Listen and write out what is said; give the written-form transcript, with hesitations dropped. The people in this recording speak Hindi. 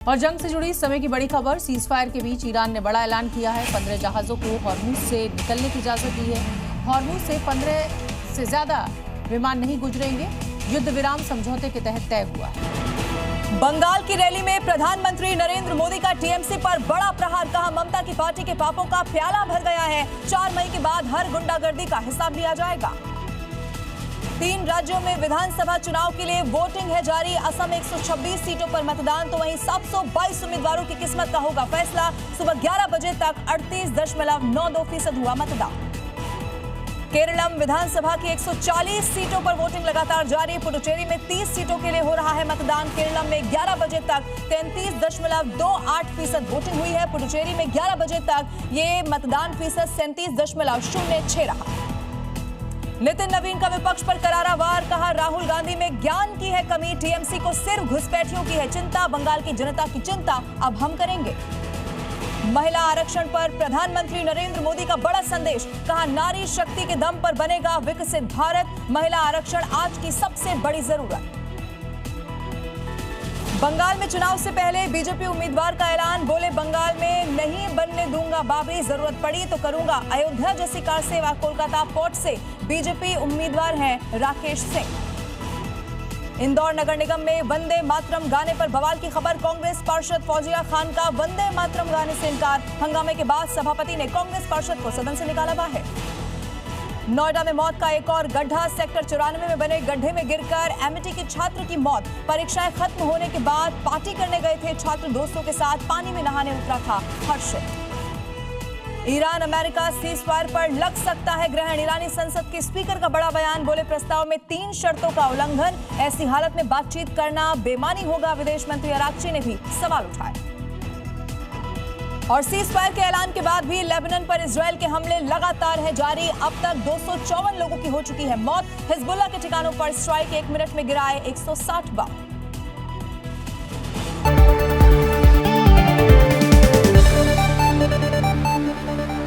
और जंग से जुड़ी समय की बड़ी खबर, सीज फायर के बीच ईरान ने बड़ा ऐलान किया है। 15 जहाजों को हॉर्मुज से निकलने की इजाजत दी है। हॉर्मुज से 15 से ज्यादा विमान नहीं गुजरेंगे। युद्ध विराम समझौते के तहत तय हुआ है। बंगाल की रैली में प्रधानमंत्री नरेंद्र मोदी का टीएमसी पर बड़ा प्रहार, कहा ममता की पार्टी के पापों का प्याला भर गया है। 4 मई के बाद हर गुंडागर्दी का हिसाब लिया जाएगा। 3 राज्यों में विधानसभा चुनाव के लिए वोटिंग है जारी। असम 126 सीटों पर मतदान, तो वहीं 722 उम्मीदवारों की किस्मत का होगा फैसला। सुबह 11 बजे तक 38.92% हुआ मतदान। केरलम विधानसभा की 140 सीटों पर वोटिंग लगातार जारी। पुडुचेरी में 30 सीटों के लिए हो रहा है मतदान। केरलम में 11 बजे तक 33.28% वोटिंग हुई है। पुडुचेरी में 11 बजे तक ये मतदान फीसद 37.06 रहा। नितिन नवीन का विपक्ष पर करारा वार, कहा राहुल गांधी में ज्ञान की है कमी। टीएमसी को सिर्फ घुसपैठियों की है चिंता, बंगाल की जनता की चिंता अब हम करेंगे। महिला आरक्षण पर प्रधानमंत्री नरेंद्र मोदी का बड़ा संदेश, कहा नारी शक्ति के दम पर बनेगा विकसित भारत। महिला आरक्षण आज की सबसे बड़ी जरूरत। बंगाल में चुनाव से पहले बीजेपी उम्मीदवार का ऐलान, बोले बंगाल में नहीं बनने दूंगा बाबरी, जरूरत पड़ी तो करूंगा। अयोध्या जैसी कार सेवा, कोलकाता पोर्ट से बीजेपी उम्मीदवार हैं राकेश सिंह। इंदौर नगर निगम में वंदे मातरम गाने पर बवाल की खबर, कांग्रेस पार्षद फौजिया खान का वंदे मातरम गाने से इनकार। हंगामे के बाद सभापति ने कांग्रेस पार्षद को सदन से निकाला बाहर। नोएडा में मौत का एक और गड्ढा, सेक्टर 94 में बने गड्ढे में गिरकर एमआईटी के छात्र की मौत। परीक्षाएं खत्म होने के बाद पार्टी करने गए थे छात्र, दोस्तों के साथ पानी में नहाने उतरा था हर्षित। ईरान अमेरिका सीज फायर पर लग सकता है ग्रहण, ईरानी संसद के स्पीकर का बड़ा बयान, बोले प्रस्ताव में 3 शर्तों का उल्लंघन, ऐसी हालत में बातचीत करना बेईमानी होगा। विदेश मंत्री अराक्ची ने भी सवाल उठाए। और सीज फायर के ऐलान के बाद भी लेबनान पर इजरायल के हमले लगातार है जारी। अब तक 254 लोगों की हो चुकी है मौत। हिजबुल्लाह के ठिकानों पर स्ट्राइक, 1 मिनट में गिराए 160 बम।